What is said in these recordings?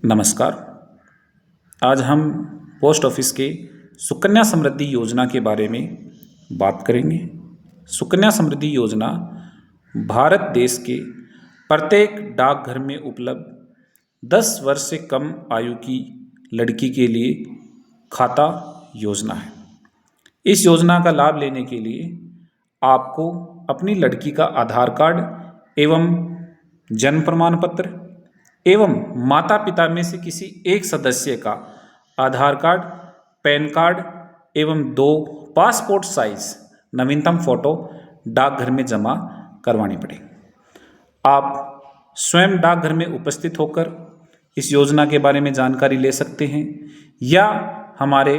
नमस्कार। आज हम पोस्ट ऑफिस के सुकन्या समृद्धि योजना के बारे में बात करेंगे। सुकन्या समृद्धि योजना भारत देश के प्रत्येक डाकघर में उपलब्ध 10 वर्ष से कम आयु की लड़की के लिए खाता योजना है। इस योजना का लाभ लेने के लिए आपको अपनी लड़की का आधार कार्ड एवं जन्म प्रमाण पत्र एवं माता पिता में से किसी एक सदस्य का आधार कार्ड, पैन कार्ड एवं 2 पासपोर्ट साइज नवीनतम फ़ोटो डाकघर में जमा करवानी पड़ेगी। आप स्वयं डाकघर में उपस्थित होकर इस योजना के बारे में जानकारी ले सकते हैं या हमारे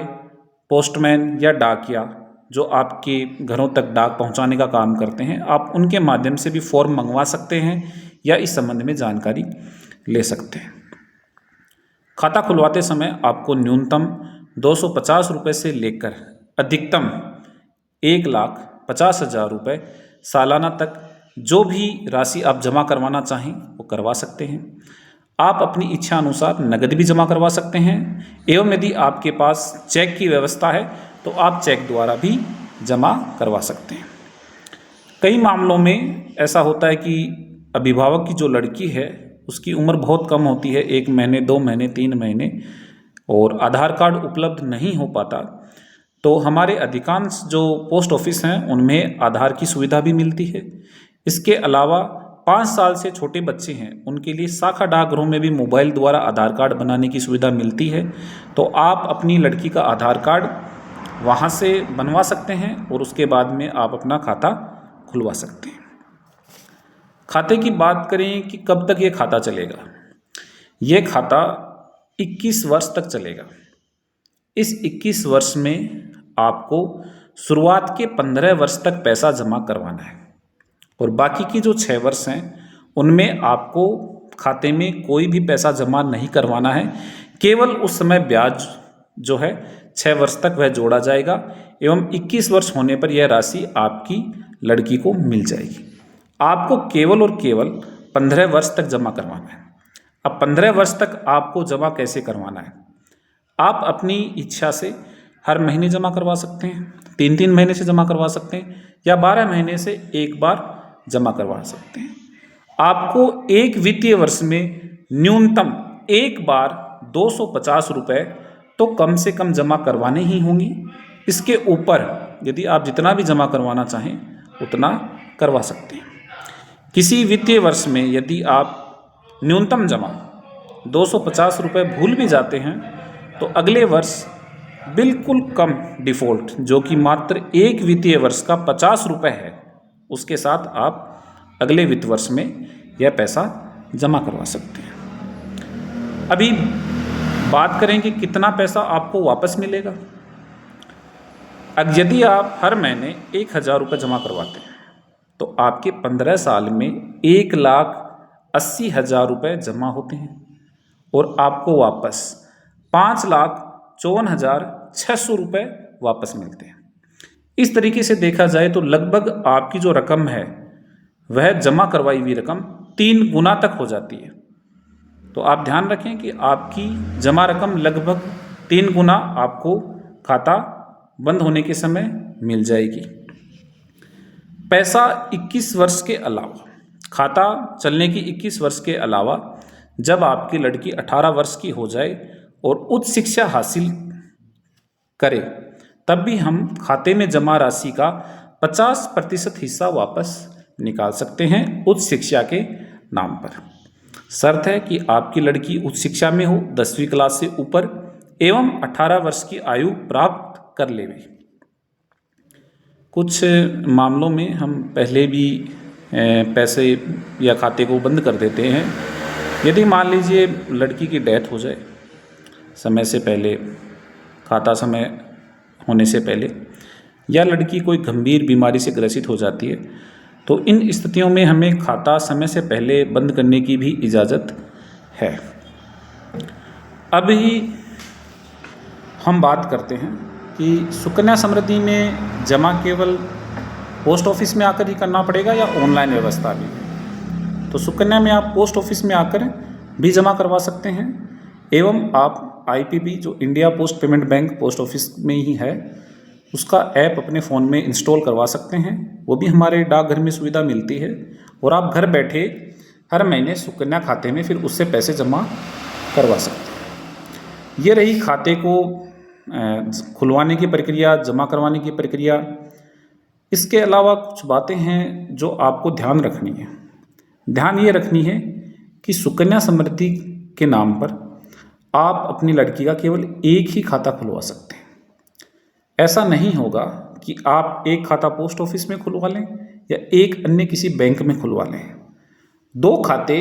पोस्टमैन या डाकिया जो आपके घरों तक डाक पहुंचाने का काम करते हैं, आप उनके माध्यम से भी फॉर्म मंगवा सकते हैं या इस संबंध में जानकारी ले सकते हैं। खाता खुलवाते समय आपको न्यूनतम 250 रुपये से लेकर अधिकतम 1,50,000 रुपये सालाना तक जो भी राशि आप जमा करवाना चाहें वो करवा सकते हैं। आप अपनी इच्छा अनुसार नकद भी जमा करवा सकते हैं एवं यदि आपके पास चेक की व्यवस्था है तो आप चेक द्वारा भी जमा करवा सकते हैं। कई मामलों में ऐसा होता है कि अभिभावक की जो लड़की है उसकी उम्र बहुत कम होती है, 1 महीने 2 महीने 3 महीने, और आधार कार्ड उपलब्ध नहीं हो पाता, तो हमारे अधिकांश जो पोस्ट ऑफिस हैं उनमें आधार की सुविधा भी मिलती है। इसके अलावा 5 साल से छोटे बच्चे हैं उनके लिए शाखा डाकघरों में भी मोबाइल द्वारा आधार कार्ड बनाने की सुविधा मिलती है, तो आप अपनी लड़की का आधार कार्ड वहाँ से बनवा सकते हैं और उसके बाद में आप अपना खाता खुलवा सकते हैं। खाते की बात करें कि कब तक ये खाता चलेगा। ये खाता 21 वर्ष तक चलेगा। इस 21 वर्ष में आपको शुरुआत के 15 वर्ष तक पैसा जमा करवाना है और बाकी की जो 6 वर्ष हैं उनमें आपको खाते में कोई भी पैसा जमा नहीं करवाना है। केवल उस समय ब्याज जो है 6 वर्ष तक वह जोड़ा जाएगा एवं 21 वर्ष होने पर यह राशि आपकी लड़की को मिल जाएगी। आपको केवल और केवल 15 वर्ष तक जमा करवाना है। अब 15 वर्ष तक आपको जमा कैसे करवाना है? आप अपनी इच्छा से हर महीने जमा करवा सकते हैं, 3-3 महीने से जमा करवा सकते हैं या 12 महीने से एक बार जमा करवा सकते हैं। आपको एक वित्तीय वर्ष में न्यूनतम एक बार 250 रुपये तो कम से कम जमा करवाने ही होंगी। इसके ऊपर यदि आप जितना भी जमा करवाना चाहें उतना करवा सकते हैं। किसी वित्तीय वर्ष में यदि आप न्यूनतम जमा 250 रुपये भूल भी जाते हैं तो अगले वर्ष बिल्कुल कम डिफ़ॉल्ट जो कि मात्र एक वित्तीय वर्ष का 50 रुपये है उसके साथ आप अगले वित्त वर्ष में यह पैसा जमा करवा सकते हैं। अभी बात करें कि कितना पैसा आपको वापस मिलेगा। अब यदि आप हर महीने 1,000 रुपये जमा करवाते हैं तो आपके 15 साल में 1,80,000 रुपये जमा होते हैं और आपको वापस 5,54,600 रुपये वापस मिलते हैं। इस तरीके से देखा जाए तो लगभग आपकी जो रकम है वह जमा करवाई हुई रकम 3 गुना तक हो जाती है। तो आप ध्यान रखें कि आपकी जमा रकम लगभग 3 गुना आपको खाता बंद होने के समय मिल जाएगी। पैसा 21 वर्ष के अलावा, खाता चलने की 21 वर्ष के अलावा जब आपकी लड़की 18 वर्ष की हो जाए और उच्च शिक्षा हासिल करे तब भी हम खाते में जमा राशि का 50% हिस्सा वापस निकाल सकते हैं उच्च शिक्षा के नाम पर। शर्त है कि आपकी लड़की उच्च शिक्षा में हो, 10वीं क्लास से ऊपर एवं 18 वर्ष की आयु प्राप्त कर लेवे। कुछ मामलों में हम पहले भी पैसे या खाते को बंद कर देते हैं। यदि मान लीजिए लड़की की डेथ हो जाए समय से पहले, खाता समय होने से पहले, या लड़की कोई गंभीर बीमारी से ग्रसित हो जाती है तो इन स्थितियों में हमें खाता समय से पहले बंद करने की भी इजाज़त है। अभी हम बात करते हैं कि सुकन्या समृद्धि में जमा केवल पोस्ट ऑफिस में आकर ही करना पड़ेगा या ऑनलाइन व्यवस्था भी। तो सुकन्या में आप पोस्ट ऑफिस में आकर भी जमा करवा सकते हैं एवं आप IPP जो India post payment bank post office में ही है, उसका ऐप अपने फ़ोन में इंस्टॉल करवा सकते हैं। वो भी हमारे डाकघर में सुविधा मिलती है और आप घर बैठे हर महीने सुकन्या खाते में फिर उससे पैसे जमा करवा सकते हैं। ये रही खाते को खुलवाने की प्रक्रिया, जमा करवाने की प्रक्रिया। इसके अलावा कुछ बातें हैं जो आपको ध्यान रखनी है। ध्यान ये रखनी है कि सुकन्या समृद्धि के नाम पर आप अपनी लड़की का केवल एक ही खाता खुलवा सकते हैं। ऐसा नहीं होगा कि आप एक खाता पोस्ट ऑफिस में खुलवा लें या एक अन्य किसी बैंक में खुलवा लें। 2 खाते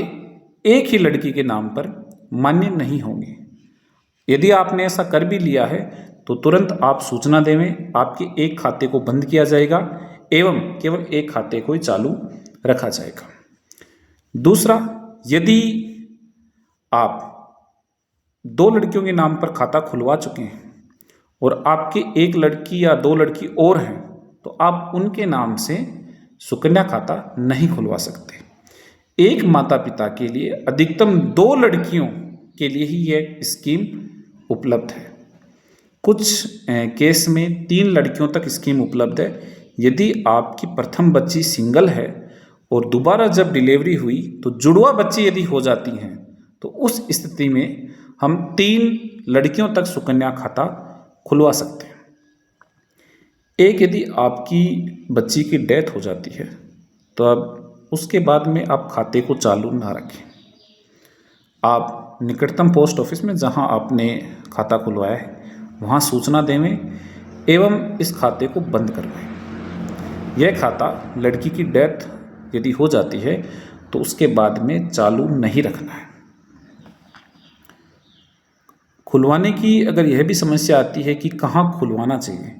एक ही लड़की के नाम पर मान्य नहीं होंगे। यदि आपने ऐसा कर भी लिया है तो तुरंत आप सूचना देवें, आपके एक खाते को बंद किया जाएगा एवं केवल एक खाते को ही चालू रखा जाएगा। दूसरा, यदि आप 2 लड़कियों के नाम पर खाता खुलवा चुके हैं और आपके एक लड़की या 2 लड़की और हैं, तो आप उनके नाम से सुकन्या खाता नहीं खुलवा सकते। एक माता पिता के लिए अधिकतम 2 लड़कियों के लिए ही यह स्कीम उपलब्ध है। कुछ केस में 3 लड़कियों तक स्कीम उपलब्ध है। यदि आपकी प्रथम बच्ची सिंगल है और दोबारा जब डिलीवरी हुई तो जुड़वा बच्ची यदि हो जाती हैं, तो उस स्थिति में हम 3 लड़कियों तक सुकन्या खाता खुलवा सकते हैं। एक, यदि आपकी बच्ची की डेथ हो जाती है तो अब उसके बाद में आप खाते को चालू ना रखें। आप निकटतम पोस्ट ऑफिस में जहां आपने खाता खुलवाया है वहां सूचना देवें एवं इस खाते को बंद करवाएं। यह खाता लड़की की डेथ यदि हो जाती है तो उसके बाद में चालू नहीं रखना है। खुलवाने की अगर यह भी समस्या आती है कि कहाँ खुलवाना चाहिए,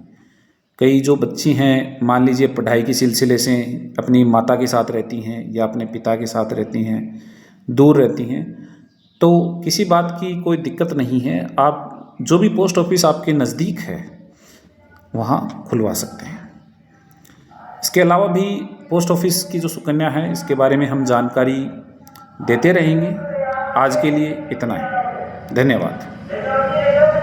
कई जो बच्ची हैं मान लीजिए पढ़ाई के सिलसिले से अपनी माता के साथ रहती हैं या अपने पिता के साथ रहती हैं, दूर रहती हैं, तो किसी बात की कोई दिक्कत नहीं है। आप जो भी पोस्ट ऑफिस आपके नज़दीक है वहाँ खुलवा सकते हैं। इसके अलावा भी पोस्ट ऑफिस की जो सुकन्या है इसके बारे में हम जानकारी देते रहेंगे। आज के लिए इतना ही। धन्यवाद।